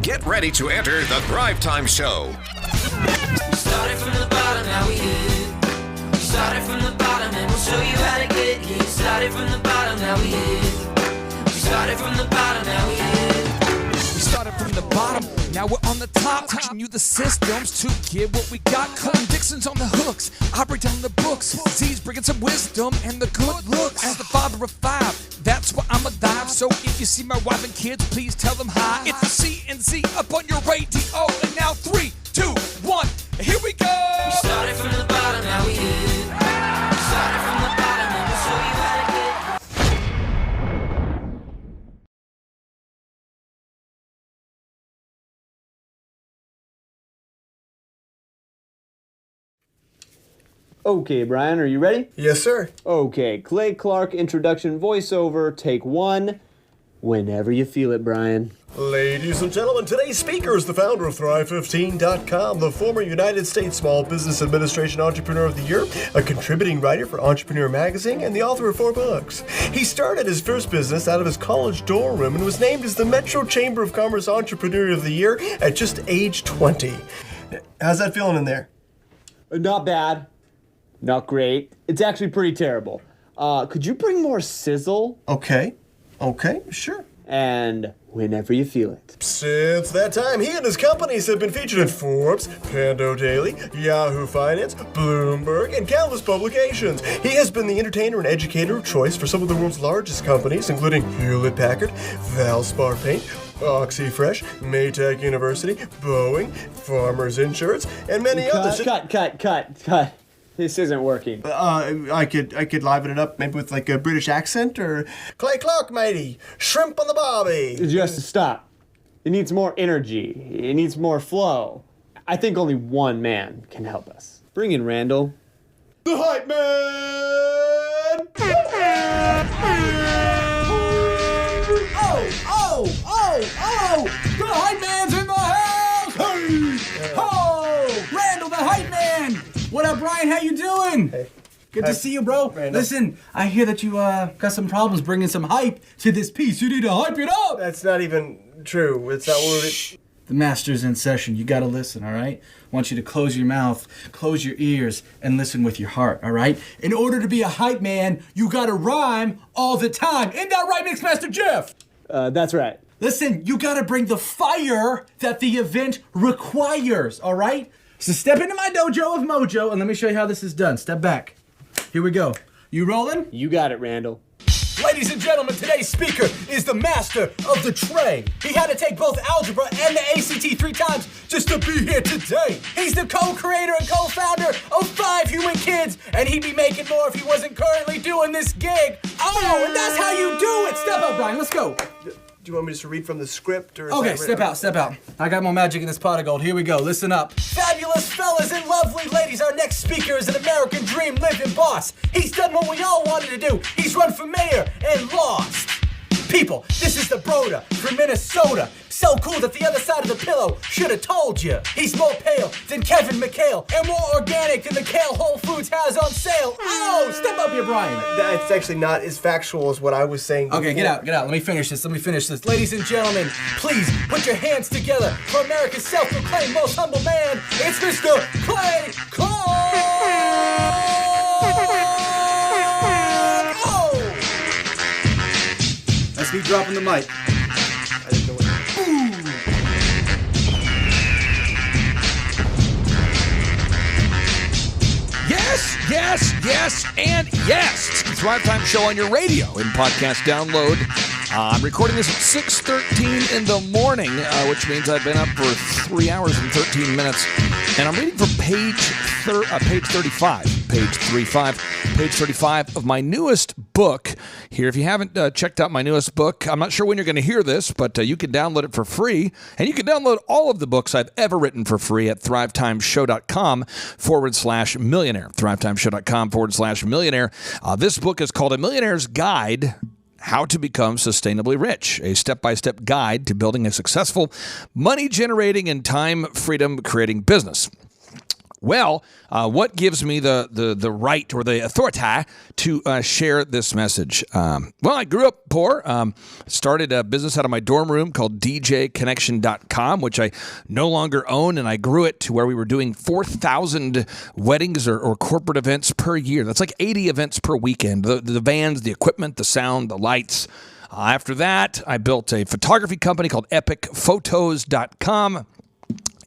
Get ready to enter the Thrivetime Show. We started from the bottom, now we here. We started from the bottom and we'll show you how to get here. Started from the bottom, now we here. We started from the bottom, now we here. We started from the bottom, now we're on the top. Teaching you the systems to get what we got. Colin Dixon's on the hooks, I break down the books. Z's bringing some wisdom and the good looks. As the father of five, that's why I'm alive. So if you see my wife and kids, please tell them hi. It's the C&Z up on your radio. And now 3, 2, 1, here we go! We started from the bottom, now we here. We started from the bottom and we'll show you how to get. Okay, Brian, are you ready? Yes, sir. Okay, Clay Clark introduction voiceover, take 1. Whenever you feel it, Brian. Ladies and gentlemen, today's speaker is the founder of Thrive15.com, the former United States Small Business Administration Entrepreneur of the Year, a contributing writer for Entrepreneur Magazine, and the author of 4 books. He started his first business out of his college dorm room and was named as the Metro Chamber of Commerce Entrepreneur of the Year at just age 20. How's that feeling in there? Not bad. Not great. It's actually pretty terrible. Could you bring more sizzle? Okay, sure. And whenever you feel it. Since that time, he and his companies have been featured in Forbes, Pando Daily, Yahoo Finance, Bloomberg, and countless publications. He has been the entertainer and educator of choice for some of the world's largest companies, including Hewlett-Packard, Valspar Paint, OxyFresh, Maytag University, Boeing, Farmers Insurance, and many others. Cut. This isn't working. I could liven it up maybe with like a British accent or Clay Clark, matey, shrimp on the barbie. Just stop. It needs more energy. It needs more flow. I think only one man can help us. Bring in Randall. The Hype Man! Oh! The Hype Man's in the house! Hey! Oh! Randall, the Hype Man! What up, Brian? How you doing? Hey. Good to see you, bro. Randall. Listen, I hear that you got some problems bringing some hype to this piece. You need to hype it up! That's not even true. It's not what it... The master's in session. You gotta listen, all right? I want you to close your mouth, close your ears, and listen with your heart, all right? In order to be a hype man, you gotta rhyme all the time. Isn't that right, Mixmaster Jeff? That's right. Listen, you gotta bring the fire that the event requires, all right? So step into my dojo of mojo, and let me show you how this is done. Step back. Here we go. You rolling? You got it, Randall. Ladies and gentlemen, today's speaker is the master of the tray. He had to take both algebra and the ACT 3 times just to be here today. He's the co-creator and co-founder of 5 Human Kids, and he'd be making more if he wasn't currently doing this gig. Oh, and that's how you do it. Step up, Brian. Let's go. Do you want me just to read from the script? Or Okay, step out. I got more magic in this pot of gold. Here we go. Listen up. Fabulous fellas and lovely ladies, our next speaker is an American dream living boss. He's done what we all wanted to do. He's run for mayor and lost. People, this is the Broda from Minnesota. So cool that the other side of the pillow should have told you. He's more pale than Kevin McHale and more organic than the kale Whole Foods has on sale. Oh, step up here, Brian. That's actually not as factual as what I was saying before. Okay, get out. Let me finish this. Ladies and gentlemen, please put your hands together for America's self-proclaimed most humble man. It's Mr. Clay Clark! That's me dropping the mic. I didn't know what... Yes, and yes. It's the Thrivetime Show on your radio and podcast download. I'm recording this at 6:13 in the morning, which means I've been up for 3 hours and 13 minutes. And I'm reading from page 35 of my newest book here. If you haven't checked out my newest book, I'm not sure when you're going to hear this, but you can download it for free. And you can download all of the books I've ever written for free at thrivetimeshow.com/millionaire. thrivetimeshow.com/millionaire. This book is called A Millionaire's Guide: How to Become Sustainably Rich, a step-by-step guide to building a successful, money-generating, and time-freedom-creating business. Well, what gives me the right or the authority to share this message? Well, I grew up poor, started a business out of my dorm room called DJconnection.com, which I no longer own, and I grew it to where we were doing 4,000 weddings or corporate events per year. That's like 80 events per weekend. The vans, the equipment, the sound, the lights. After that, I built a photography company called EpicPhotos.com.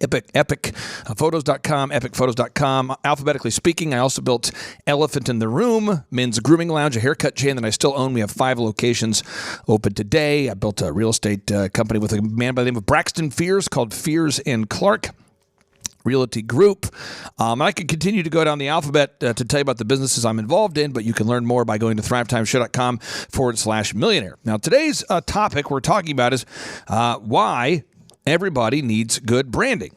EpicPhotos.com, EpicPhotos.com. Alphabetically speaking, I also built Elephant in the Room, men's grooming lounge, a haircut chain that I still own. We have 5 locations open today. I built a real estate company with a man by the name of Braxton Fears called Fears & Clark Realty Group. I could continue to go down the alphabet to tell you about the businesses I'm involved in, but you can learn more by going to thrivetimeshow.com/millionaire. Now, today's topic we're talking about is why everybody needs good branding.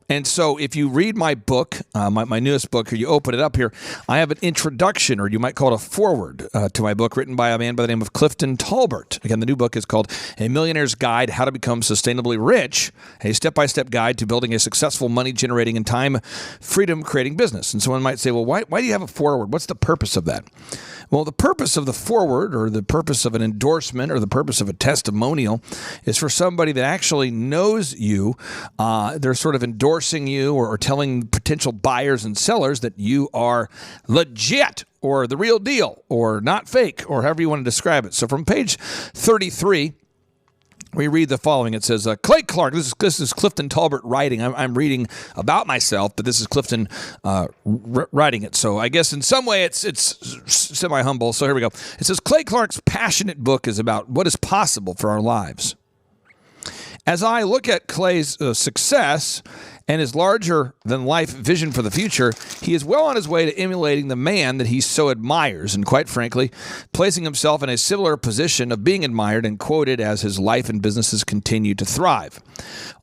And so if you read my book, my newest book, or you open it up here, I have an introduction, or you might call it a foreword to my book, written by a man by the name of Clifton Talbert. Again, the new book is called A Millionaire's Guide, How to Become Sustainably Rich, a step-by-step guide to building a successful money-generating and time freedom-creating business. And someone might say, well, why do you have a foreword? What's the purpose of that? Well, the purpose of the foreword, or the purpose of an endorsement, or the purpose of a testimonial is for somebody that actually knows you. They're sort of endorsing you or telling potential buyers and sellers that you are legit or the real deal or not fake, or however you want to describe it. So from page 33, we read the following. It says, Clay Clark, this is Clifton Talbert writing. I'm reading about myself, but this is Clifton writing it. So I guess in some way it's semi-humble. So here we go. It says, Clay Clark's passionate book is about what is possible for our lives. As I look at Clay's success and his larger-than-life vision for the future, he is well on his way to emulating the man that he so admires and, quite frankly, placing himself in a similar position of being admired and quoted as his life and businesses continue to thrive.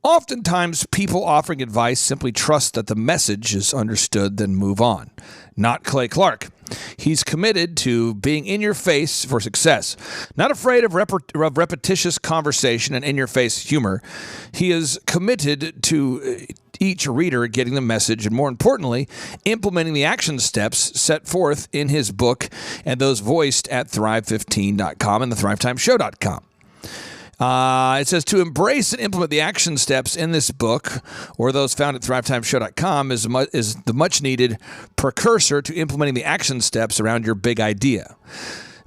Oftentimes, people offering advice simply trust that the message is understood, then move on. Not Clay Clark. He's committed to being in your face for success, not afraid of repetitious conversation and in-your-face humor. He is committed to each reader getting the message, and more importantly, implementing the action steps set forth in his book and those voiced at Thrive15.com and the Thrivetimeshow.com. It says to embrace and implement the action steps in this book, or those found at Thrivetimeshow.com, is the much-needed precursor to implementing the action steps around your big idea.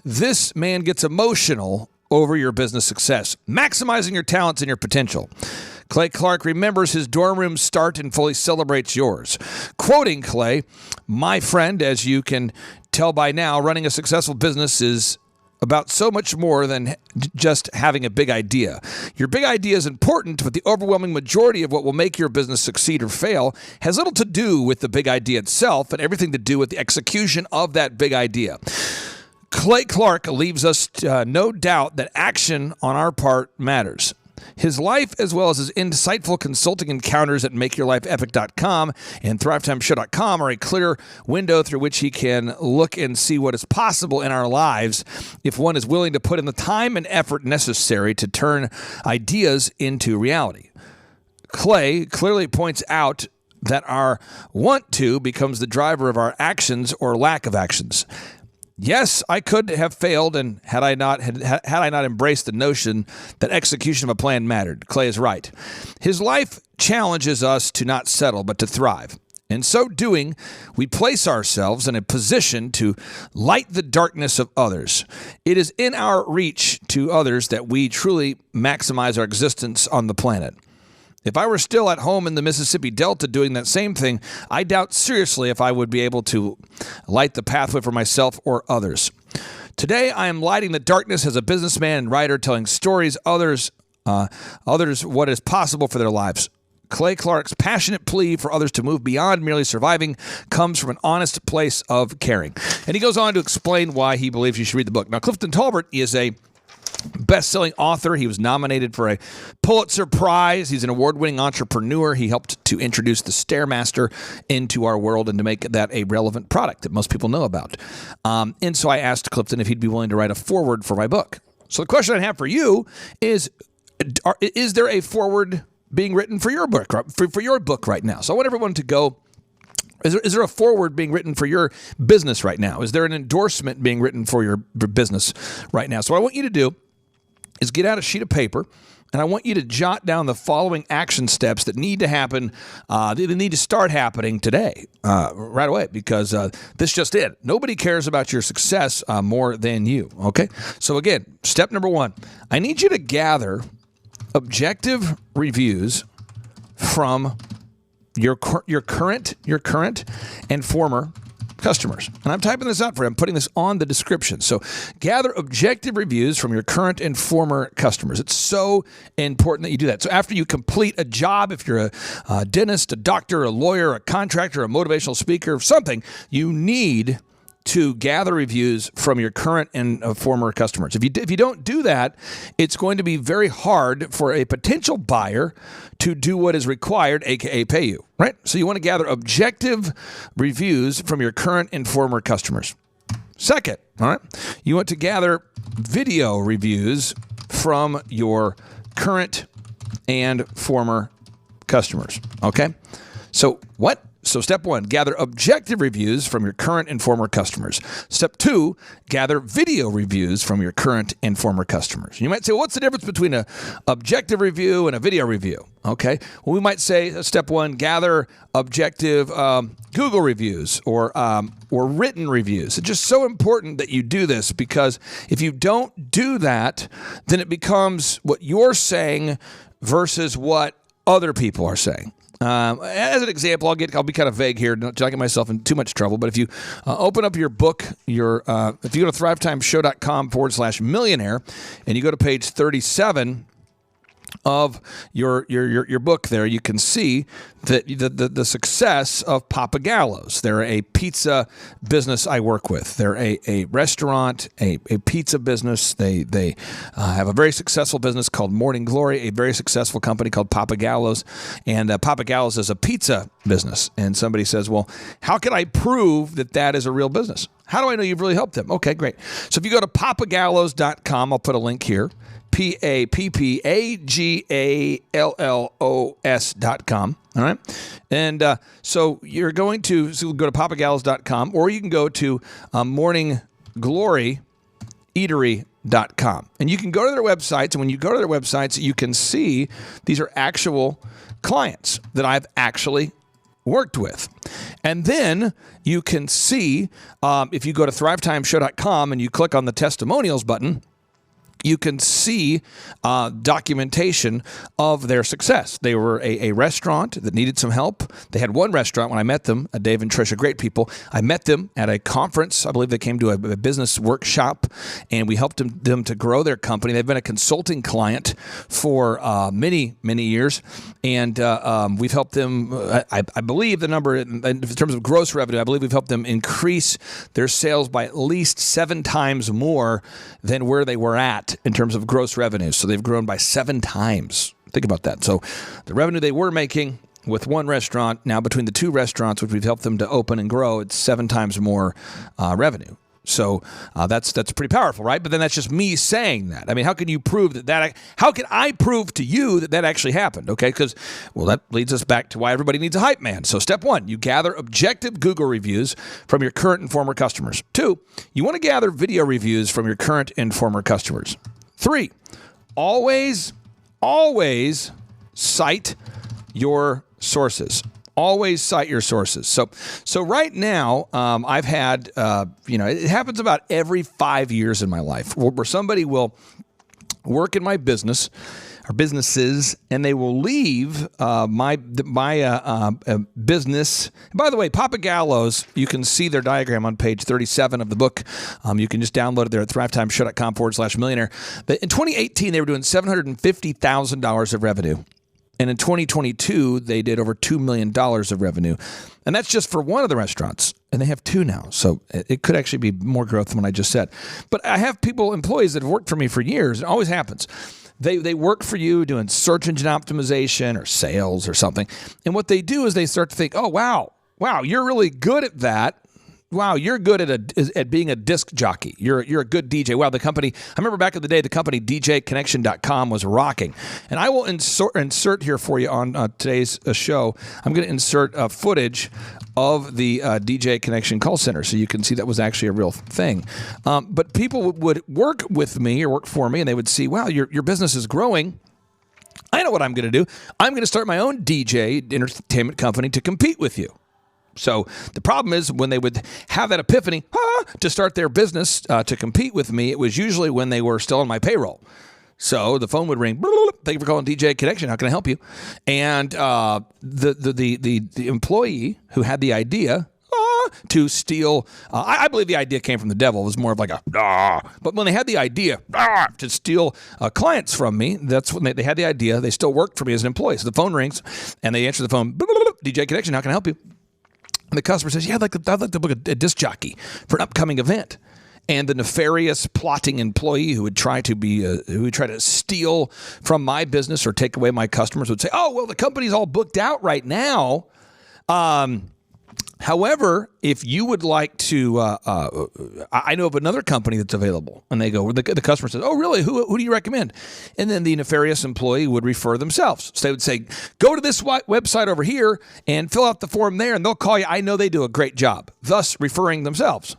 This man gets emotional over your business success, maximizing your talents and your potential. Clay Clark remembers his dorm room start and fully celebrates yours. Quoting Clay, my friend, as you can tell by now, running a successful business is about so much more than just having a big idea. Your big idea is important, but the overwhelming majority of what will make your business succeed or fail has little to do with the big idea itself and everything to do with the execution of that big idea. Clay Clark leaves us no doubt that action on our part matters. His life, as well as his insightful consulting encounters at MakeYourLifeEpic.com and ThriveTimeShow.com, are a clear window through which he can look and see what is possible in our lives if one is willing to put in the time and effort necessary to turn ideas into reality. Clay clearly points out that our want to becomes the driver of our actions or lack of actions. Yes, I could have failed, and had I not embraced the notion that execution of a plan mattered. Clay is right. His life challenges us to not settle, but to thrive. In so doing, we place ourselves in a position to light the darkness of others. It is in our reach to others that we truly maximize our existence on the planet. If I were still at home in the Mississippi Delta doing that same thing, I doubt seriously if I would be able to light the pathway for myself or others. Today, I am lighting the darkness as a businessman and writer, telling stories others what is possible for their lives. Clay Clark's passionate plea for others to move beyond merely surviving comes from an honest place of caring. And he goes on to explain why he believes you should read the book. Now, Clifton Talbert is a best-selling author. He was nominated for a Pulitzer Prize. He's an award-winning entrepreneur. He helped to introduce the Stairmaster into our world and to make that a relevant product that most people know about. And so I asked Clifton if he'd be willing to write a foreword for my book. So the question I have for you is there a foreword being written for your book right now? So I want everyone to go Is there a foreword being written for your business right now? Is there an endorsement being written for your business right now? So what I want you to do is get out a sheet of paper, and I want you to jot down the following action steps that need to happen. They need to start happening today, right away, because this just it. Nobody cares about your success more than you, okay? So again, step number 1, I need you to gather objective reviews from your current and former customers. And I'm typing this out for you. I'm putting this on the description. So gather objective reviews from your current and former customers. It's so important that you do that. So after you complete a job, if you're a dentist, a doctor, a lawyer, a contractor, a motivational speaker, something, you need to gather reviews from your current and former customers. If you don't do that, it's going to be very hard for a potential buyer to do what is required, aka pay you, right? So you want to gather objective reviews from your current and former customers. Second, all right, you want to gather video reviews from your current and former customers, okay? So what? So step 1, gather objective reviews from your current and former customers. Step 2, gather video reviews from your current and former customers. You might say, well, what's the difference between an objective review and a video review? Okay, well, we might say step 1, gather objective Google reviews or written reviews. It's just so important that you do this, because if you don't do that, then it becomes what you're saying versus what other people are saying. As an example, I'll be kind of vague here, not to get myself in too much trouble. But if you open up your book, if you go to thrivetimeshow.com/millionaire, and you go to page 37 of your book there, you can see that the success of Papa Gallo's. They're a pizza business I work with. They're a restaurant, a pizza business. They have a very successful business called Morning Glory, a very successful company called Papa Gallo's. And Papa Gallo's is a pizza business. And somebody says, well, how can I prove that is a real business? How do I know you've really helped them? Okay, great. So if you go to papagallos.com, I'll put a link here. PAPPAGALLOS.com. All right. And so you're going to go to papagallos.com, or you can go to morningglory.eatery.com. And you can go to their websites. And when you go to their websites, you can see these are actual clients that I've actually worked with. And then you can see, if you go to thrivetimeshow.com and you click on the testimonials button, you can see documentation of their success. They were a restaurant that needed some help. They had one restaurant when I met them, Dave and Tricia, great people. I met them at a conference. I believe they came to a business workshop, and we helped them to grow their company. They've been a consulting client for many, many years, and we've helped them, I believe the number, in terms of gross revenue, I believe we've helped them increase their sales by at least 7 times more than where they were at in terms of gross revenue. So they've grown by 7 times. Think about that. So the revenue they were making with one restaurant, now between the 2 restaurants, which we've helped them to open and grow, it's 7 times more revenue. So that's pretty powerful, right? But then that's just me saying that. I mean, how can you prove that? How can I prove to you that actually happened? Okay, because, well, that leads us back to why everybody needs a hype man. So step 1, you gather objective Google reviews from your current and former customers. 2, you want to gather video reviews from your current and former customers. 3, always cite your sources. Always cite your sources. So right now, I've had, it happens about every 5 years in my life where somebody will work in my business or businesses, and they will leave my business. And by the way, Papa Gallo's, you can see their diagram on page 37 of the book. You can just download it there at thrivetimeshow.com/millionaire. In 2018, they were doing $750,000 of revenue. And in 2022, they did over $2 million of revenue. And that's just for one of the restaurants. And they have 2 now. So it could actually be more growth than what I just said. But I have employees that have worked for me for years. It always happens. They work for you doing search engine optimization or sales or something. And what they do is they start to think, oh, wow, you're really good at that. wow, you're good at being a disc jockey. You're a good DJ. Wow, the company, I remember back in the day, the company DJconnection.com was rocking. And I will insert here for you on today's show, I'm going to insert footage of the DJ Connection call center so you can see that was actually a real thing. But people would work with me or work for me, and they would see, wow, your business is growing. I know what I'm going to do. I'm going to start my own DJ entertainment company to compete with you. So the problem is when they would have that epiphany to start their business to compete with me, it was usually when they were still on my payroll. So the phone would ring. Thank you for calling DJ Connection. How can I help you? And the employee who had the idea to steal, I believe the idea came from the devil. It was more of like a, but when they had the idea to steal clients from me, that's when they had the idea. They still worked for me as an employee. So the phone rings and they answer the phone. DJ Connection. How can I help you? And the customer says, yeah, I'd like to book a disc jockey for an upcoming event. And the nefarious plotting employee who would try to steal from my business or take away my customers would say, oh, well, the company's all booked out right now. However, if you would like to, I know of another company that's available. And they go, the customer says, oh, really? Who do you recommend? And then the nefarious employee would refer themselves. So they would say, go to this website over here and fill out the form there, and they'll call you. I know they do a great job, thus referring themselves.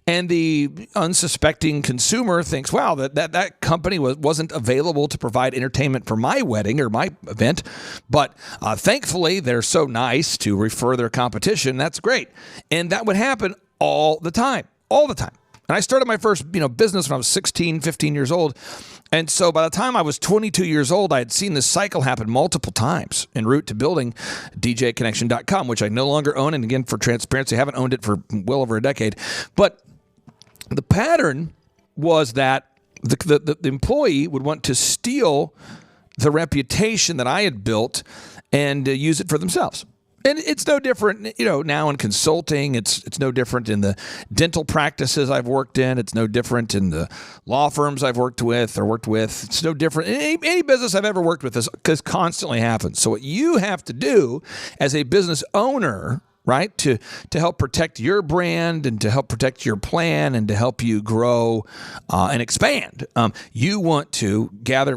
And the unsuspecting consumer thinks, wow, that company wasn't available to provide entertainment for my wedding or my event. But thankfully, they're so nice to refer their competition. That's great. And that would happen all the time. And I started my first business when I was 16, 15 years old. And so by the time I was 22 years old, I had seen this cycle happen multiple times en route to building DJconnection.com, which I no longer own. And again, for transparency, I haven't owned it for well over a decade. But the pattern was that the employee would want to steal the reputation that I had built and use it for themselves. And it's no different, now in consulting. It's no different in the dental practices I've worked in. It's no different in the law firms I've worked with. It's no different in any business I've ever worked with. This constantly happens. So what you have to do as a business owner, right, to help protect your brand and to help protect your plan and to help you grow and expand, you want to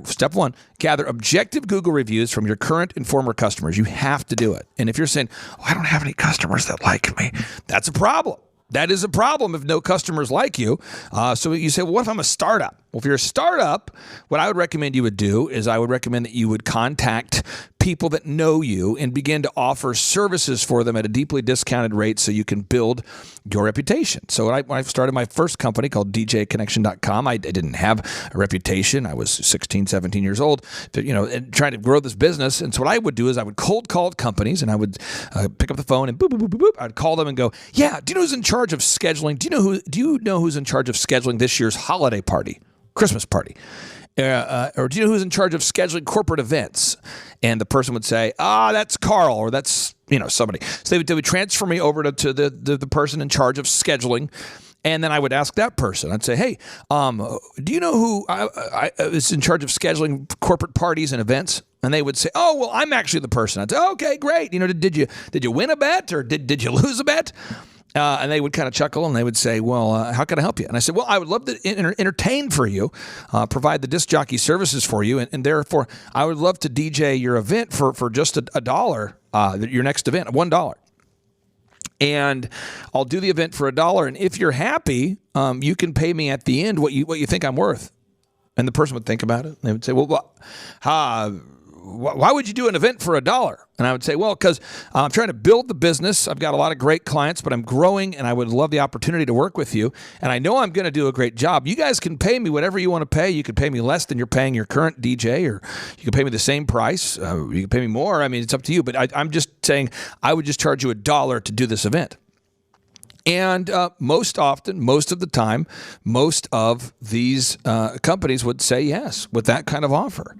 step one, gather objective Google reviews from your current and former customers. You have to do it. And if you're saying, I don't have any customers that like me, that's a problem. That is a problem if no customers like you. So you say, well, what if I'm a startup? Well, if you're a startup, what I would recommend you would do is I would recommend that you would contact people that know you and begin to offer services for them at a deeply discounted rate so you can build your reputation. So when I started my first company called DJconnection.com, I didn't have a reputation. I was 16, 17 years old, and trying to grow this business. And so what I would do is I would cold call companies and I would pick up the phone and boop, boop, boop, boop, boop. I'd call them and go, yeah, do you know who's in charge of scheduling? Do you know who's in charge of scheduling this year's holiday party, Christmas party? Or do you know who's in charge of scheduling corporate events? And the person would say, that's Carl, or that's somebody. So they would transfer me over to the person in charge of scheduling. And then I would ask that person. I'd say, hey, do you know who is in charge of scheduling corporate parties and events? And they would say, oh, well, I'm actually the person. I'd say, okay, great. Did you win a bet or did you lose a bet? And they would kind of chuckle and they would say, well, how can I help you? And I said, well, I would love to entertain for you, provide the disc jockey services for you. And therefore, I would love to DJ your event for just $1, your next event, $1. And I'll do the event for $1. And if you're happy, you can pay me at the end what you think I'm worth. And the person would think about it. And they would say, well, why would you do an event for $1? And I would say, well, because I'm trying to build the business. I've got a lot of great clients, but I'm growing and I would love the opportunity to work with you. And I know I'm going to do a great job. You guys can pay me whatever you want to pay. You could pay me less than you're paying your current DJ, or you can pay me the same price. You can pay me more. I mean, it's up to you. But I'm just saying I would just charge you $1 to do this event. And most of the time, most of these companies would say yes with that kind of offer.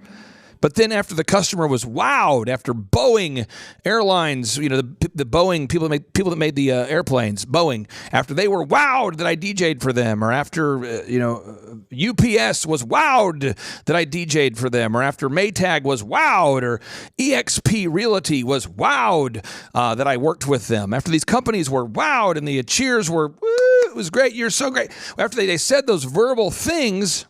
But then after the customer was wowed, after Boeing Airlines, the Boeing people that made the airplanes, Boeing, after they were wowed that I DJ'd for them, or after UPS was wowed that I DJ'd for them, or after Maytag was wowed, or EXP Realty was wowed that I worked with them. After these companies were wowed and the cheers were, woo, it was great, you're so great. After they said those verbal things,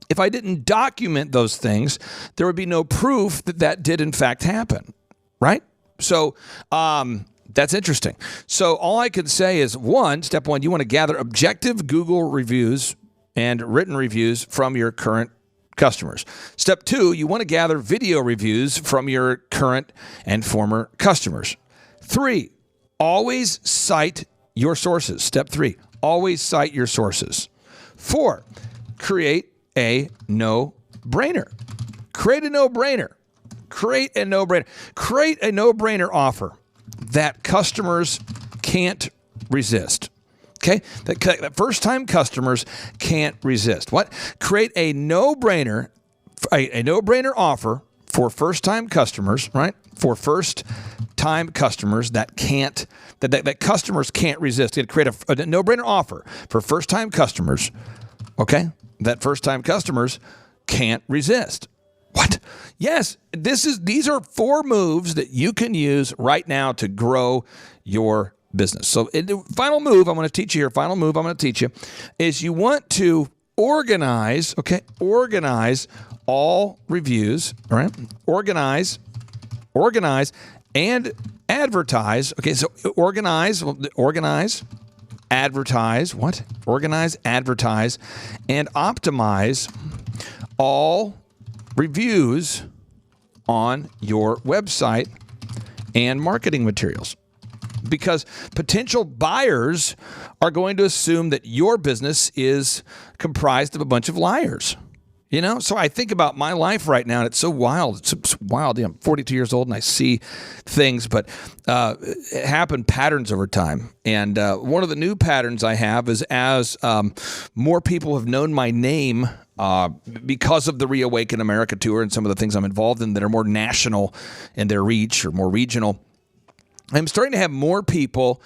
if I didn't document those things, there would be no proof that did in fact happen, right? So that's interesting. So all I could say is, step one, you want to gather objective Google reviews and written reviews from your current customers. Step two, you want to gather video reviews from your current and former customers. 3, always cite your sources. Step 3, always cite your sources. 4, create a no-brainer. Create a no-brainer. Create a no-brainer. Create a no-brainer offer that customers can't resist. Okay? That first-time customers can't resist. What? Create a no-brainer, a no-brainer offer for first-time customers, right? For first-time customers that customers can't resist. You create a no-brainer offer for first-time customers, okay? That first-time customers can't resist. What? Yes, these are 4 moves that you can use right now to grow your business. So the final move I'm going to teach you is you want to organize all reviews, all right? Organize and advertise. Okay, so organize, advertise, what? Organize, advertise, and optimize all reviews on your website and marketing materials. Because potential buyers are going to assume that your business is comprised of a bunch of liars. So I think about my life right now, and it's so wild. It's wild. I'm 42 years old, and I see things, but it happen patterns over time. And one of the new patterns I have is as more people have known my name because of the Reawaken America tour and some of the things I'm involved in that are more national in their reach or more regional, I'm starting to have more people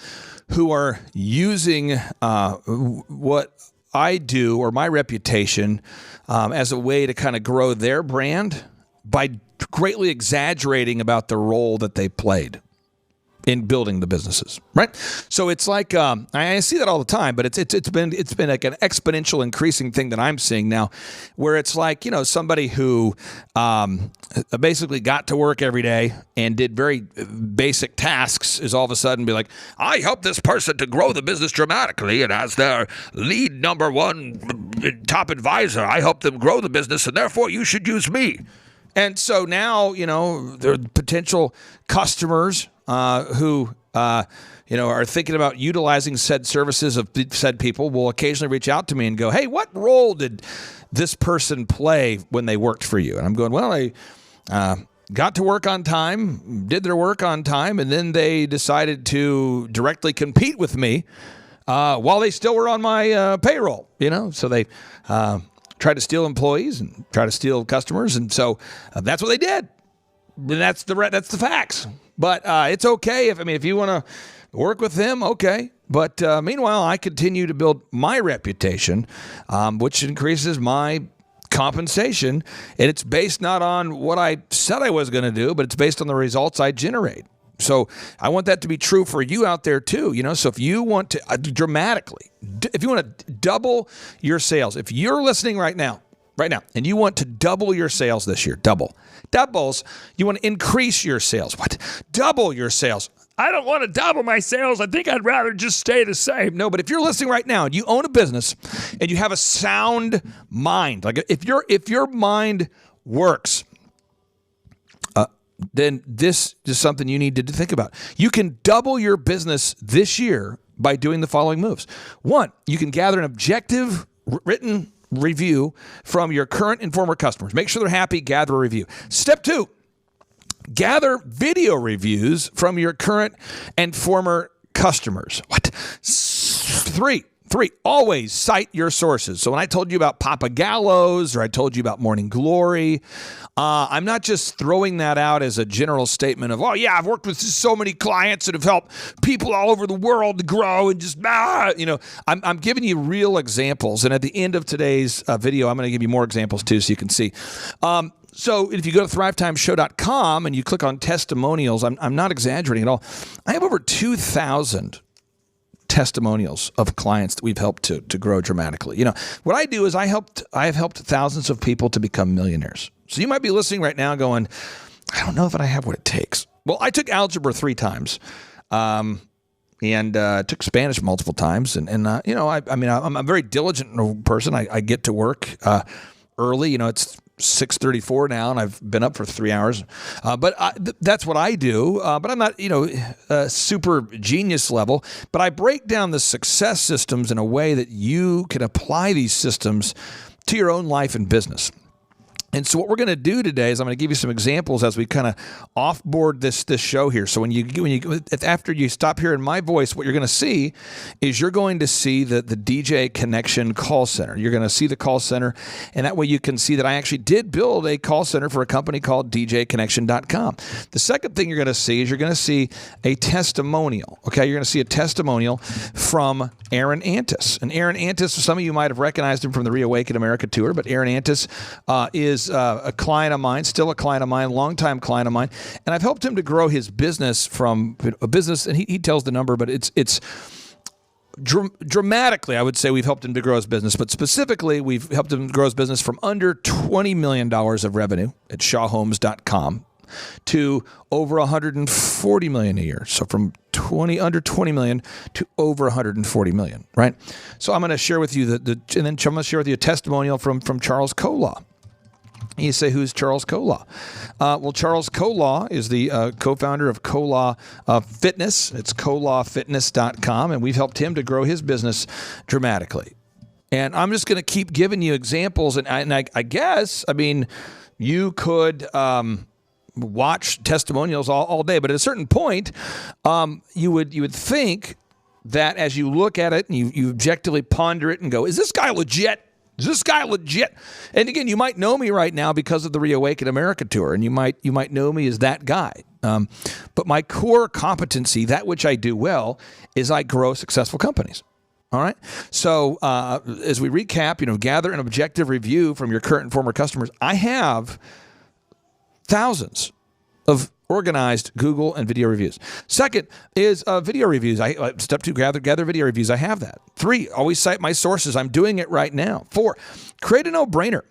who are using what I do or my reputation as a way to kind of grow their brand by greatly exaggerating about the role that they played in building the businesses, right? So it's like I see that all the time, but it's been like an exponential increasing thing that I'm seeing now, where it's like somebody who basically got to work every day and did very basic tasks is all of a sudden be like, I help this person to grow the business dramatically, and as their lead number 1 top advisor, I help them grow the business, and therefore you should use me. And so now, there are potential customers who are thinking about utilizing said services of said people will occasionally reach out to me and go, hey, what role did this person play when they worked for you? And I'm going, well, I got to work on time, did their work on time, and then they decided to directly compete with me while they still were on my payroll, So they try to steal employees and try to steal customers. And so that's what they did. That's the facts. But it's okay if you want to work with them, okay. But meanwhile, I continue to build my reputation, which increases my compensation. And it's based not on what I said I was going to do, but it's based on the results I generate. So I want that to be true for you out there too. So if you want to if you want to double your sales, if you're listening right now, and you want to double your sales this year, doubles, you want to increase your sales. What? Double your sales. I don't want to double my sales. I think I'd rather just stay the same. No, but if you're listening right now and you own a business and you have a sound mind, like if your mind works, then this is something you need to think about. You can double your business this year by doing the following moves. 1, you can gather an objective written review from your current and former customers. Make sure they're happy, gather a review. Step 2, gather video reviews from your current and former customers. What? 3, 3, always cite your sources. So when I told you about Papa Gallows or I told you about Morning Glory, I'm not just throwing that out as a general statement of, oh, yeah, I've worked with so many clients that have helped people all over the world to grow and just, I'm giving you real examples. And at the end of today's video, I'm going to give you more examples too so you can see. So if you go to thrivetimeshow.com and you click on testimonials, I'm not exaggerating at all. I have over 2,000 testimonials of clients that we've helped to grow dramatically. What I do is I have helped thousands of people to become millionaires. So you might be listening right now going, I don't know if I have what it takes. Well, I took algebra 3 times. And took Spanish multiple times. I'm a very diligent person. I get to work early. It's 6:34 now, and I've been up for 3 hours. But that's what I do. But I'm not, super genius level. But I break down the success systems in a way that you can apply these systems to your own life and business. And so what we're going to do today is I'm going to give you some examples as we kind of offboard this show here. So after you stop hearing my voice, what you're going to see is you're going to see the DJ Connection call center. You're going to see the call center, and that way you can see that I actually did build a call center for a company called DJConnection.com. The second thing you're going to see is you're going to see a testimonial. Okay, you're going to see a testimonial from Aaron Antis. And Aaron Antis, some of you might have recognized him from the Reawaken America tour, but Aaron Antis is a client of mine, still a client of mine, longtime client of mine, and I've helped him to grow his business from a business, and he tells the number, but it's dramatically, I would say we've helped him to grow his business, but specifically, we've helped him grow his business from under $20 million of revenue at shawhomes.com to over $140 million a year. So from under 20 million to over 140 million, right? So I'm going to share with you and then I'm going to share with you a testimonial from Charles Kolaw. You say, who's Charles Kolaw? Well, Charles Kolaw is the co-founder of Kolaw Fitness. It's kolawfitness.com, and we've helped him to grow his business dramatically. And I'm just going to keep giving you examples, and I guess, you could watch testimonials all day, but at a certain point, you would think that as you look at it and you objectively ponder it and go, is this guy legit? Is this guy legit? And again, you might know me right now because of the Reawaken America tour, and you might know me as that guy. But my core competency, that which I do well, is I grow successful companies. All right. So as we recap, gather an objective review from your current and former customers. I have thousands of organized Google and video reviews. Second is video reviews. Step 2, gather video reviews. I have that. 3, always cite my sources. I'm doing it right now. 4, create a no-brainer.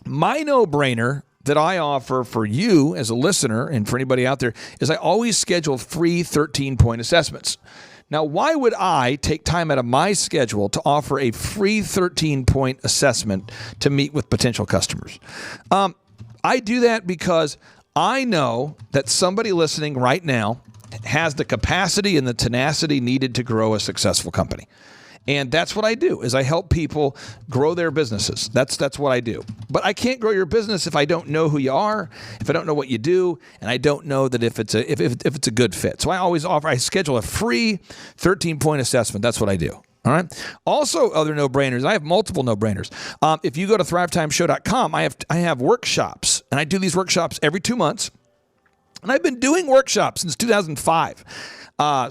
My no-brainer that I offer for you as a listener and for anybody out there is I always schedule free 13-point assessments. Now, why would I take time out of my schedule to offer a free 13-point assessment to meet with potential customers? I do that because I know that somebody listening right now has the capacity and the tenacity needed to grow a successful company. And that's what I do, is I help people grow their businesses. That's what I do. But I can't grow your business if I don't know who you are, if I don't know what you do, and I don't know that if it's a good fit. So I schedule a free 13-point assessment. That's what I do. All right. Also, other no-brainers. I have multiple no-brainers. If you go to thrivetimeshow.com, I have workshops, and I do these workshops every 2 months. And I've been doing workshops since 2005.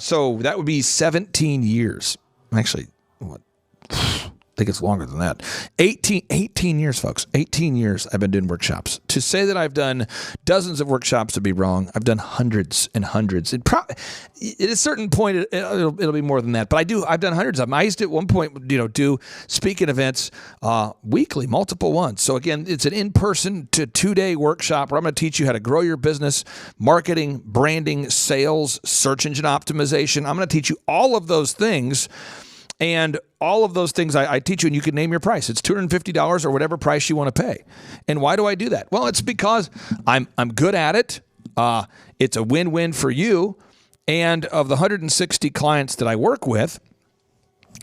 So that would be 17 years. Actually, I think it's longer than that. 18 years, folks. 18 years I've been doing workshops. To say that I've done dozens of workshops would be wrong. I've done hundreds and hundreds. At a certain point, it'll be more than that. But I've done hundreds of them. I used to at one point, do speaking events weekly, multiple ones. So again, it's an in-person to 2-day workshop where I'm going to teach you how to grow your business, marketing, branding, sales, search engine optimization. I'm going to teach you all of those things. And all of those things I teach you, and you can name your price. It's $250 or whatever price you want to pay. And why do I do that? Well, it's because I'm good at it. It's a win-win for you. And of the 160 clients that I work with,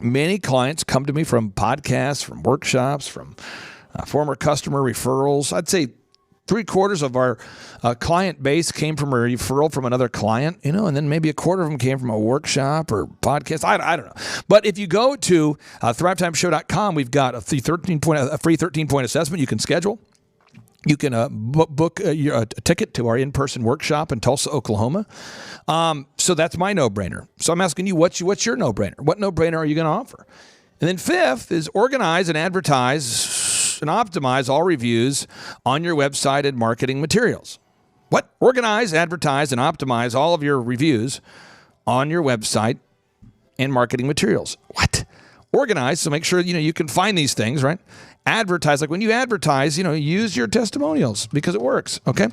many clients come to me from podcasts, from workshops, from former customer referrals. I'd say 3/4 of our client base came from a referral from another client, and then maybe 1/4 of them came from a workshop or podcast. I don't know. But if you go to thrivetimeshow.com, we've got a free 13-point assessment you can schedule. You can book a ticket to our in-person workshop in Tulsa, Oklahoma. So that's my no-brainer. So I'm asking you, what's your no-brainer? What no-brainer are you going to offer? And then 5th is organize and advertise and optimize all reviews on your website and marketing materials. What? Organize, advertise, and optimize all of your reviews on your website and marketing materials. What? Organize, so make sure you can find these things, right? Advertise, like when you advertise, use your testimonials because it works. Okay,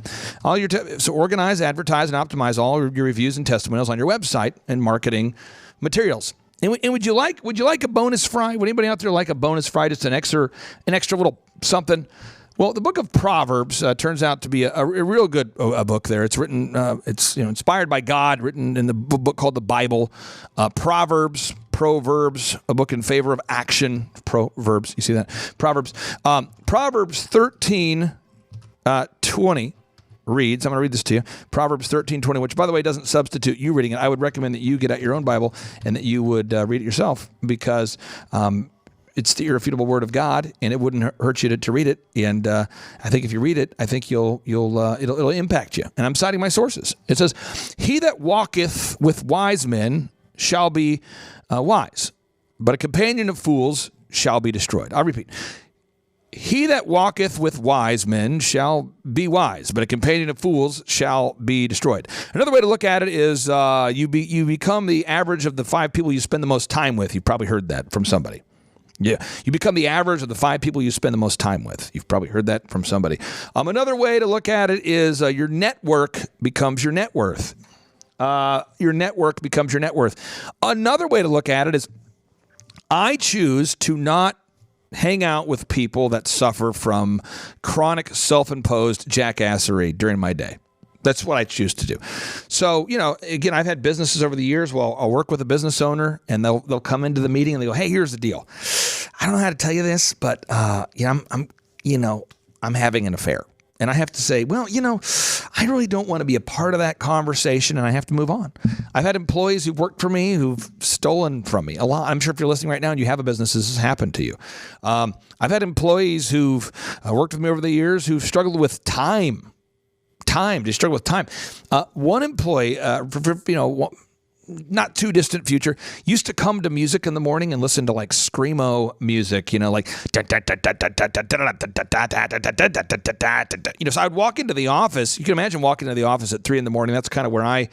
so organize, advertise, and optimize all of your reviews and testimonials on your website and marketing materials. And would you like a bonus fry? Would anybody out there like a bonus fry? Just an extra little something. Well, the book of Proverbs turns out to be a real good book. There, it's written. It's inspired by God, written in the book called the Bible. Proverbs, a book in favor of action. Proverbs, you see that? Proverbs 13:20 reads. I'm going to read this to you. Proverbs 13:20, which, by the way, doesn't substitute you reading it. I would recommend that you get out your own Bible and that you would read it yourself because. It's the irrefutable word of God, and it wouldn't hurt you to read it. And I think if you read it, I think it'll impact you. And I'm citing my sources. It says, "He that walketh with wise men shall be wise, but a companion of fools shall be destroyed." I'll repeat. He that walketh with wise men shall be wise, but a companion of fools shall be destroyed. Another way to look at it is you become the average of the 5 people you spend the most time with. You've probably heard that from somebody. Yeah, you become the average of the 5 people you spend the most time with. You've probably heard that from somebody. Another way to look at it is your network becomes your net worth. Your network becomes your net worth. Another way to look at it is I choose to not hang out with people that suffer from chronic self-imposed jackassery during my day. That's what I choose to do. So, again, I've had businesses over the years. Well, I'll work with a business owner and they'll come into the meeting and they go, "Hey, here's the deal. I don't know how to tell you this, but I'm having an affair." And I have to say, well, I really don't want to be a part of that conversation, and I have to move on. I've had employees who've worked for me who've stolen from me a lot. I'm sure if you're listening right now and you have a business, this has happened to you. I've had employees who've worked with me over the years who've struggled with time. They struggle with time. One employee, not too distant future, used to come to music in the morning and listen to like screamo music, like so I'd walk into the office. You can imagine walking into the office at 3 a.m. That's kind of where I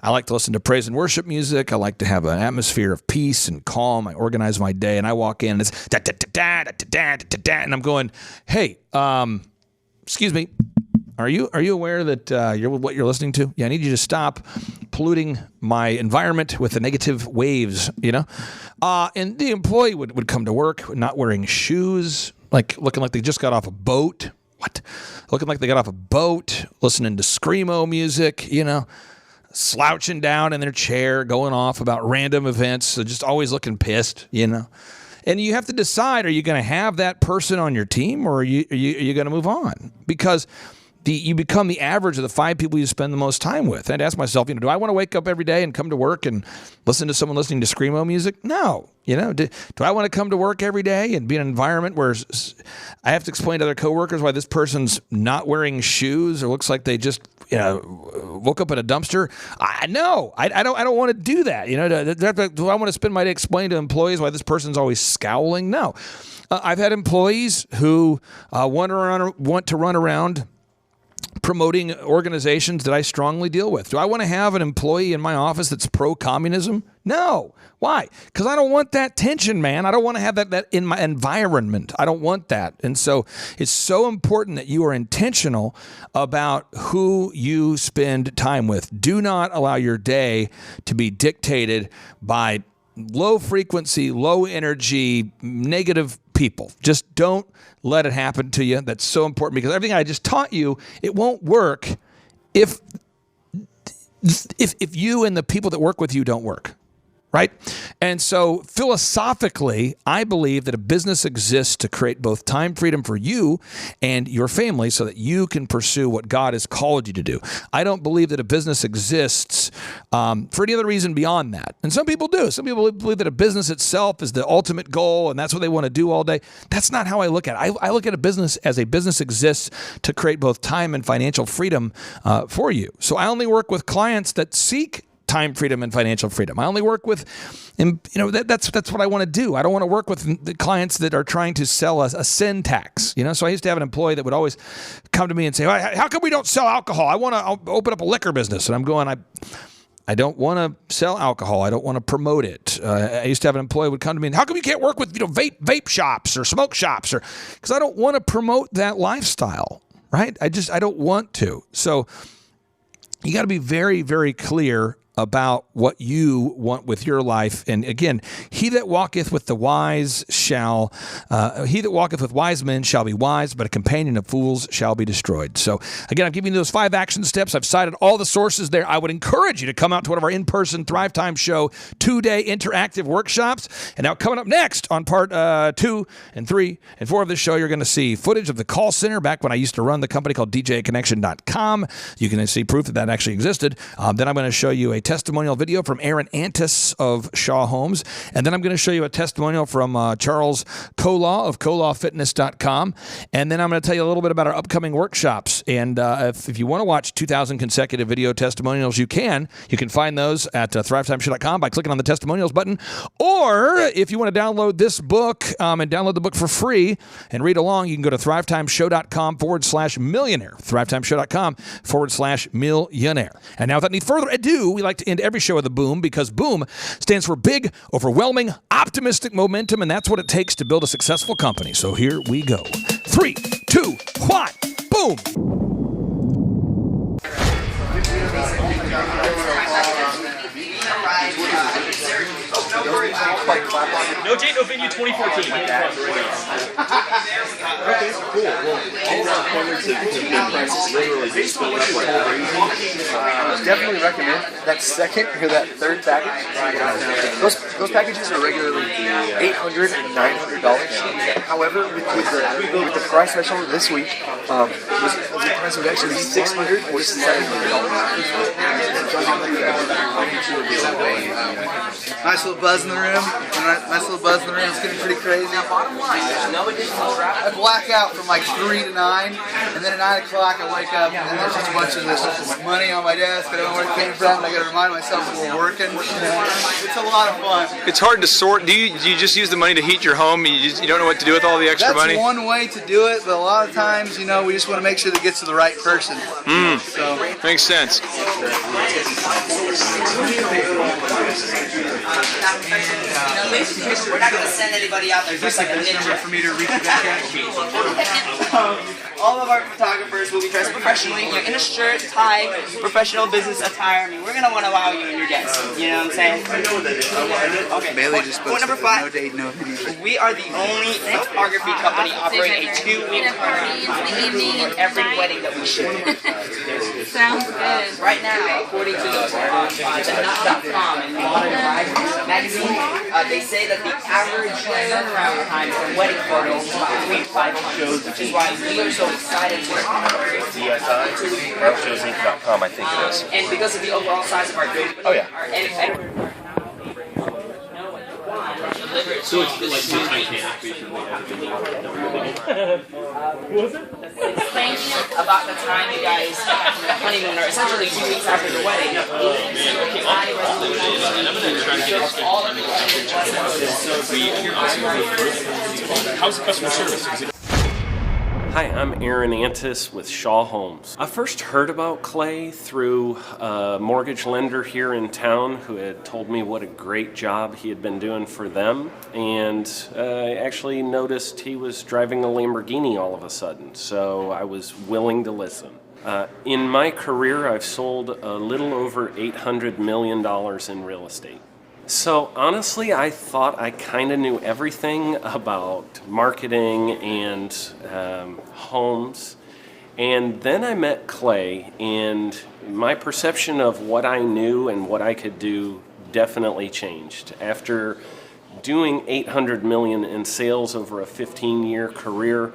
like to listen to praise and worship music. I like to have an atmosphere of peace and calm. I organize my day and I walk in and it's and I'm going, "Hey, excuse me. Are you aware that what you're listening to? Yeah, I need you to stop polluting my environment with the negative waves, And the employee would come to work not wearing shoes, like looking like they just got off a boat. What? Looking like they got off a boat, listening to screamo music, slouching down in their chair, going off about random events, so just always looking pissed, And you have to decide, are you going to have that person on your team or are you going to move on? Because you become the average of the 5 people you spend the most time with. I'd ask myself, do I want to wake up every day and come to work and listen to someone listening to screamo music? No. Do I want to come to work every day and be in an environment where I have to explain to other coworkers why this person's not wearing shoes or looks like they just woke up in a dumpster? No, I don't want to do that. Do I want to spend my day explaining to employees why this person's always scowling? No. I've had employees who want to run around promoting organizations that I strongly deal with. Do I want to have an employee in my office that's pro-communism? No. Why? Because I don't want that tension, man. I don't want to have that in my environment. I don't want that. And so it's so important that you are intentional about who you spend time with. Do not allow your day to be dictated by low frequency, low energy, negative people. Just don't let it happen to you. That's so important because everything I just taught you, it won't work if you and the people that work with you don't work. right? And so philosophically, I believe that a business exists to create both time freedom for you and your family so that you can pursue what God has called you to do. I don't believe that a business exists for any other reason beyond that. And some people do. Some people believe that a business itself is the ultimate goal and that's what they want to do all day. That's not how I look at it. I look at a business as a business exists to create both time and financial freedom for you. So I only work with clients that seek time freedom and financial freedom. I only work with, that's what I want to do. I don't want to work with the clients that are trying to sell a sin tax. So I used to have an employee that would always come to me and say, how come we don't sell alcohol? I'll open up a liquor business. And I'm going, I don't want to sell alcohol. I don't want to promote it. I used to have an employee would come to me and, how come you can't work with vape shops or smoke shops? Because I don't want to promote that lifestyle, right? I don't want to. So you got to be very, very clear about what you want with your life. And again, he that walketh with wise men shall be wise, but a companion of fools shall be destroyed. So again, I'm giving you those 5 action steps. I've cited all the sources there. I would encourage you to come out to one of our in-person Thrivetime show 2-day interactive workshops. And now coming up next on part 2 and 3 and 4 of this show, you're going to see footage of the call center back when I used to run the company called DJConnection.com. You can see proof that actually existed. Then I'm going to show you a testimonial video from Aaron Antis of Shaw Homes. And then I'm going to show you a testimonial from Charles Kolaw of KolawFitness.com. And then I'm going to tell you a little bit about our upcoming workshops. And if you want to watch 2,000 consecutive video testimonials, you can. You can find those at thrivetimeshow.com by clicking on the testimonials button. Or if you want to download this book and download the book for free and read along, you can go to thrivetimeshow.com/millionaire. thrivetimeshow.com/millionaire. And now without any further ado, we like to end every show with a boom because boom stands for big, overwhelming, optimistic momentum, and that's what it takes to build a successful company. So here we go. 3, 2, 1, boom! No date, no venue, 2014. Okay, cool. Well, all of our appointments have been prices literally just went up like crazy. Definitely recommend that second or that third package. Those packages are regularly $800 and $900. However, with the price special this week, the price would actually be $600 or $700. Nice little buzz in the room. It's getting pretty crazy. Now, bottom line, there's no additional wrap. I black out from like 3 to 9, and then at 9 o'clock I wake up, and there's just a bunch of this money on my desk. I don't know where it came from. I got to remind myself that we're working. It's a lot of fun. It's hard to sort. Do you just use the money to heat your home? You don't know what to do with all the extra money? That's one way to do it, but a lot of times, we just want to make sure that it gets to the right person. So makes sense. We're not going to send anybody out there just like a ninja for me to reach back at. All of our photographers will be dressed professionally. You're in a shirt, tie, professional business attire. I mean, we're going to want to wow you and your guests. You know what I'm saying? Okay. Bailey just point number 5. No date, no video. We are the only photography company operating a 2-week party for every wedding that we shoot. Sounds good. Right now, according to the Nut.com and Modern Magazine, they say that the average turnaround time for wedding photos is between 500, which is why we are so excited to DSI.com, I think it is. and because of the overall size of our group. Oh, yeah. So it's like Titanic. Was it? About the time you guys have the honeymoon, or essentially 2 weeks after the wedding. How's the customer service? Hi, I'm Aaron Antis with Shaw Homes. I first heard about Clay through a mortgage lender here in town who had told me what a great job he had been doing for them, and I actually noticed he was driving a Lamborghini all of a sudden, so I was willing to listen. In my career, I've sold a little over $800 million in real estate. So honestly, I thought I kind of knew everything about marketing and homes. And then I met Clay, and my perception of what I knew and what I could do definitely changed. After doing $800 million in sales over a 15-year career,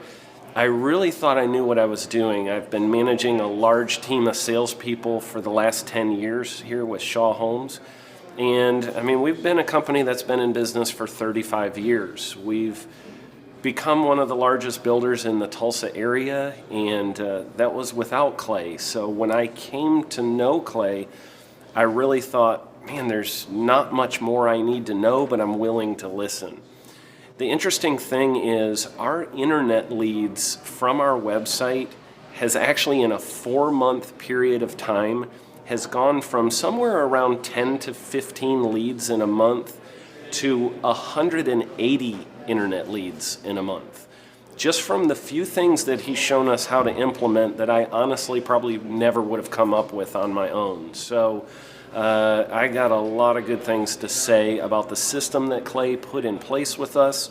I really thought I knew what I was doing. I've been managing a large team of salespeople for the last 10 years here with Shaw Homes. And I mean, we've been a company that's been in business for 35 years. We've become one of the largest builders in the Tulsa area, and that was without Clay. So when I came to know Clay, I really thought, man, there's not much more I need to know, but I'm willing to listen. The interesting thing is our internet leads from our website has actually, in a 4-month period of time, has gone from somewhere around 10 to 15 leads in a month to 180 internet leads in a month. Just from the few things that he's shown us how to implement that I honestly probably never would have come up with on my own. So I got a lot of good things to say about the system that Clay put in place with us,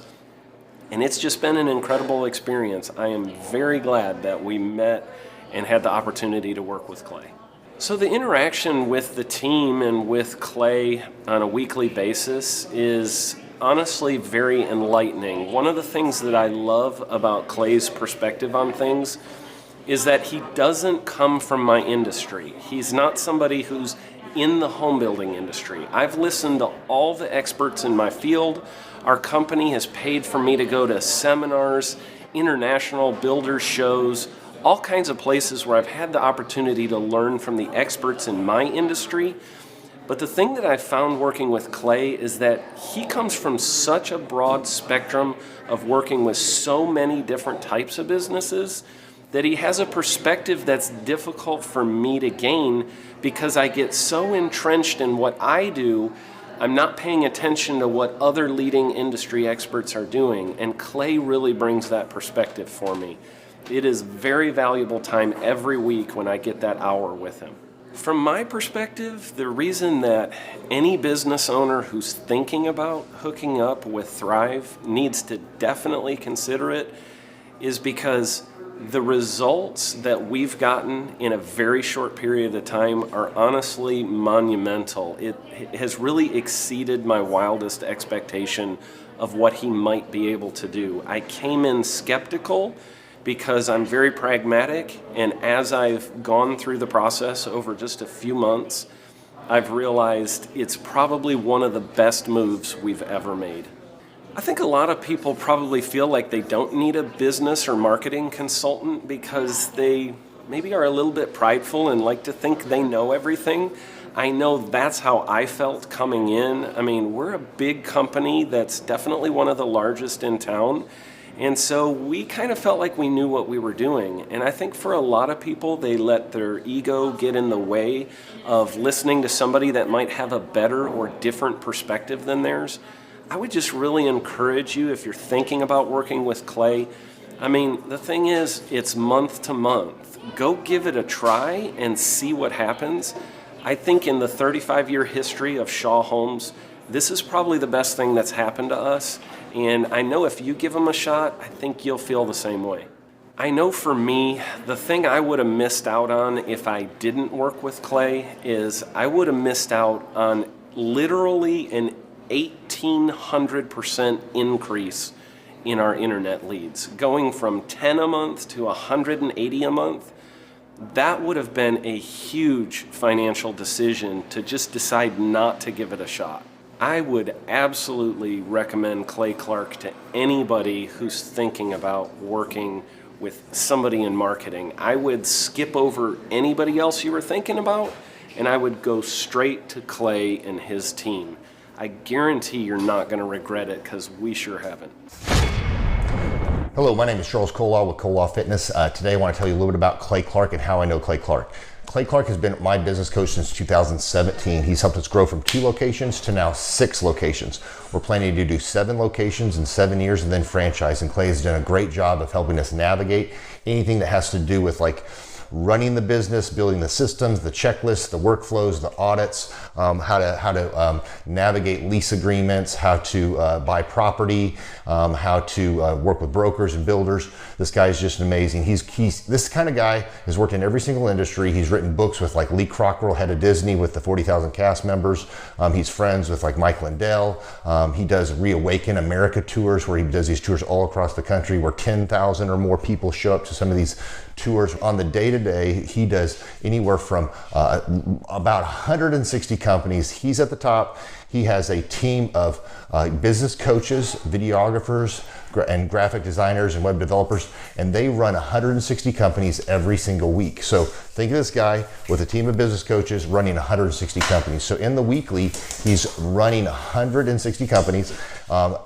and it's just been an incredible experience. I am very glad that we met and had the opportunity to work with Clay. So the interaction with the team and with Clay on a weekly basis is honestly very enlightening. One of the things that I love about Clay's perspective on things is that he doesn't come from my industry. He's not somebody who's in the home building industry. I've listened to all the experts in my field. Our company has paid for me to go to seminars, international builder shows, all kinds of places where I've had the opportunity to learn from the experts in my industry. But the thing that I've found working with Clay is that he comes from such a broad spectrum of working with so many different types of businesses that he has a perspective that's difficult for me to gain because I get so entrenched in what I do, I'm not paying attention to what other leading industry experts are doing, and Clay really brings that perspective for me. It is very valuable time every week when I get that hour with him. From my perspective, the reason that any business owner who's thinking about hooking up with Thrive needs to definitely consider it is because the results that we've gotten in a very short period of time are honestly monumental. It has really exceeded my wildest expectation of what he might be able to do. I came in skeptical because I'm very pragmatic, and as I've gone through the process over just a few months, I've realized it's probably one of the best moves we've ever made. I think a lot of people probably feel like they don't need a business or marketing consultant because they maybe are a little bit prideful and like to think they know everything. I know that's how I felt coming in. I mean, we're a big company that's definitely one of the largest in town. And so we kind of felt like we knew what we were doing. And I think for a lot of people, they let their ego get in the way of listening to somebody that might have a better or different perspective than theirs. I would just really encourage you, if you're thinking about working with Clay, I mean, the thing is, it's month to month. Go give it a try and see what happens. I think in the 35-year history of Shaw Homes, this is probably the best thing that's happened to us. And I know if you give them a shot, I think you'll feel the same way. I know for me, the thing I would have missed out on if I didn't work with Clay is I would have missed out on literally an 1,800% increase in our internet leads. Going from 10 a month to 180 a month, that would have been a huge financial decision to just decide not to give it a shot. I would absolutely recommend Clay Clark to anybody who's thinking about working with somebody in marketing. I would skip over anybody else you were thinking about, and I would go straight to Clay and his team. I guarantee you're not going to regret it because we sure haven't. Hello, my name is Charles Kolaw with Kolaw Fitness. Today I want to tell you a little bit about Clay Clark and how I know Clay Clark. Clay Clark has been my business coach since 2017. He's helped us grow from 2 locations to now 6 locations. We're planning to do 7 locations in 7 years and then franchise. And Clay has done a great job of helping us navigate anything that has to do with like running the business, building the systems, the checklists, the workflows, the audits, how to navigate lease agreements, how to buy property, how to work with brokers and builders. This guy is just amazing. He's this kind of guy has worked in every single industry. He's written books with like Lee Crockrell, head of Disney, with the 40,000 cast members. He's friends with like Mike Lindell. He does Reawaken America tours, where he does these tours all across the country where 10,000 or more people show up to some of these tours. On the day-to-day, he does anywhere from about 160 companies. He's at the top. He has a team of business coaches, videographers, and graphic designers and web developers, and they run 160 companies every single week. So think of this guy with a team of business coaches running 160 companies. So in the weekly, he's running 160 companies.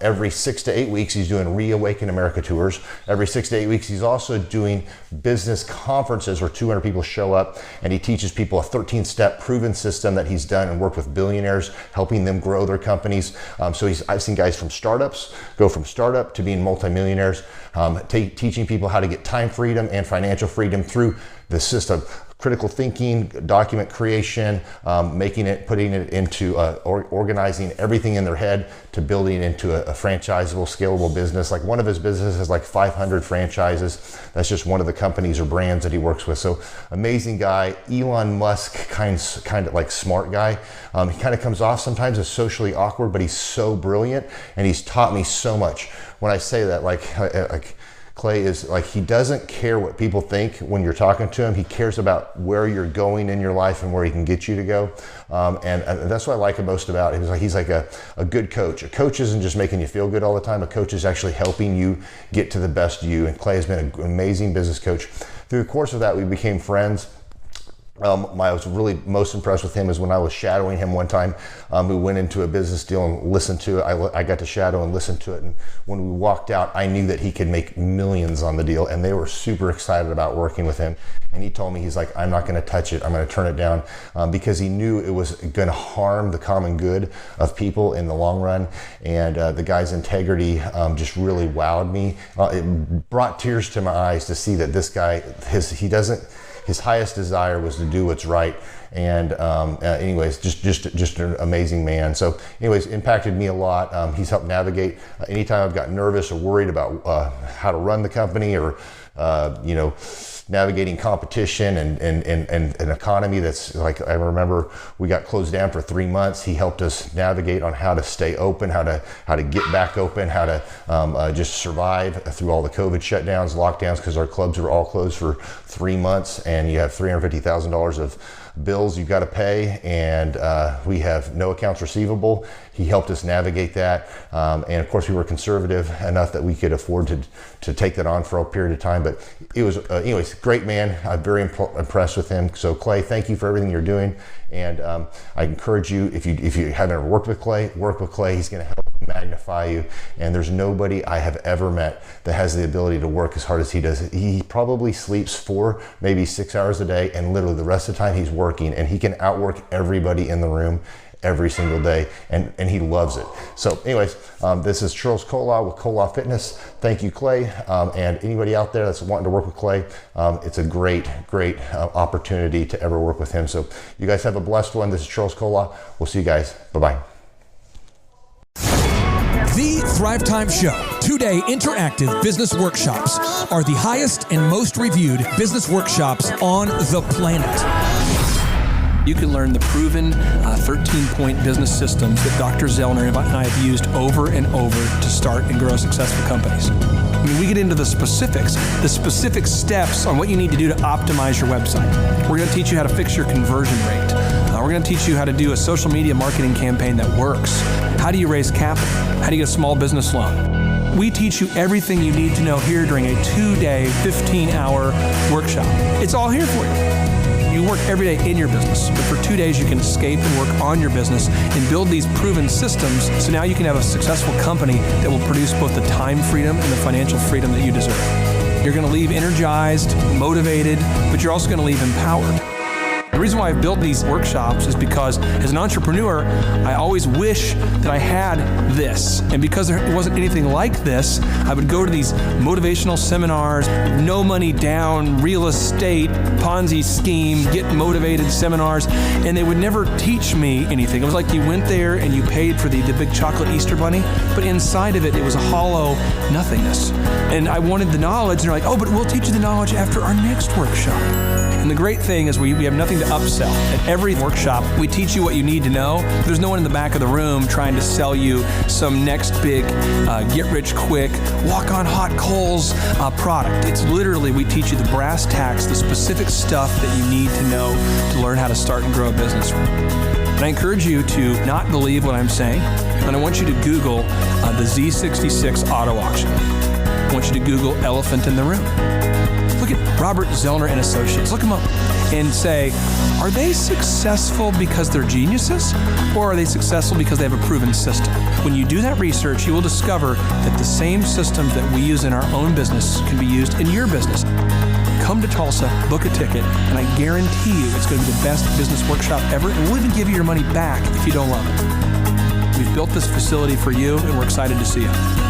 Every 6 to 8 weeks, he's doing Reawaken America tours. Every 6 to 8 weeks, he's also doing business conferences where 200 people show up, and he teaches people a 13-step proven system that he's done and worked with billionaires, helping them grow their companies. So I've seen guys from startups go from startup to being multimillionaires, teaching people how to get time freedom and financial freedom through the system. Critical thinking, document creation, putting it into organizing everything in their head to building it into a franchisable, scalable business. Like one of his businesses has like 500 franchises. That's just one of the companies or brands that he works with. So amazing guy. Elon Musk kind of like smart guy. He kind of comes off sometimes as socially awkward, but he's so brilliant, and he's taught me so much. When I say that, like Clay is like, he doesn't care what people think when you're talking to him. He cares about where you're going in your life and where he can get you to go. And that's what I like most about him. He's like a good coach. A coach isn't just making you feel good all the time. A coach is actually helping you get to the best you. And Clay has been an amazing business coach. Through the course of that, we became friends. I was really most impressed with him is when I was shadowing him one time. We went into a business deal and listened to it. I got to shadow and listen to it. And when we walked out, I knew that he could make millions on the deal, and they were super excited about working with him. And he told me, he's like, I'm not going to touch it. I'm going to turn it down, because he knew it was going to harm the common good of people in the long run. And the guy's integrity just really wowed me. It brought tears to my eyes to see that this guy, his highest desire was to do what's right. And anyways, just an amazing man. So anyways, impacted me a lot. He's helped navigate anytime I've got nervous or worried about how to run the company, or navigating competition and an economy that's like, I remember we got closed down for 3 months. He helped us navigate on how to stay open, how to get back open, how to just survive through all the COVID shutdowns, lockdowns, because our clubs were all closed for 3 months, and you have $350,000 of bills you've got to pay, and we have no accounts receivable. He helped us navigate that, and of course we were conservative enough that we could afford to take that on for a period of time. But it was anyways, great man. I'm very impressed with him. So Clay, thank you for everything you're doing, and I encourage you, if you haven't ever worked with Clay, work with Clay. He's going to help magnify you, and there's nobody I have ever met that has the ability to work as hard as he does. He probably sleeps 4, maybe 6 hours a day, and literally the rest of the time he's working, and he can outwork everybody in the room every single day, and he loves it. So anyways, this is Charles Kolaw with Kolaw Fitness. Thank you, Clay, and anybody out there that's wanting to work with Clay, it's a great opportunity to ever work with him. So you guys have a blessed one. This is Charles Kolaw. We'll see you guys. Bye-bye. The Thrivetime Show 2-day interactive business workshops are the highest and most reviewed business workshops on the planet. You can learn the proven 13-point business systems that Dr. Zellner and I have used over and over to start and grow successful companies. I mean, we get into the specific steps on what you need to do to optimize your website. We're going to teach you how to fix your conversion rate. We're going to teach you how to do a social media marketing campaign that works. How do you raise capital? How do you get a small business loan? We teach you everything you need to know here during a 2-day, 15-hour workshop. It's all here for you. You work every day in your business, but for 2 days you can escape and work on your business and build these proven systems, so now you can have a successful company that will produce both the time freedom and the financial freedom that you deserve. You're going to leave energized, motivated, but you're also going to leave empowered. The reason why I've built these workshops is because as an entrepreneur, I always wish that I had this. And because there wasn't anything like this, I would go to these motivational seminars, no money down, real estate, Ponzi scheme, get motivated seminars, and they would never teach me anything. It was like you went there and you paid for the big chocolate Easter bunny, but inside of it, it was a hollow nothingness. And I wanted the knowledge, and they're like, oh, but we'll teach you the knowledge after our next workshop. And the great thing is we have nothing to upsell. At every workshop, we teach you what you need to know. There's no one in the back of the room trying to sell you some next big get-rich-quick, walk-on-hot coals product. It's literally, we teach you the brass tacks, the specific stuff that you need to know to learn how to start and grow a business. And I encourage you to not believe what I'm saying, and I want you to Google the Z66 auto auction. I want you to Google elephant in the room. Look at Robert Zellner and Associates. Look them up and say, are they successful because they're geniuses, or are they successful because they have a proven system? When you do that research, you will discover that the same systems that we use in our own business can be used in your business. Come to Tulsa, book a ticket, and I guarantee you it's going to be the best business workshop ever, and we'll even give you your money back if you don't love it. We've built this facility for you, and we're excited to see you.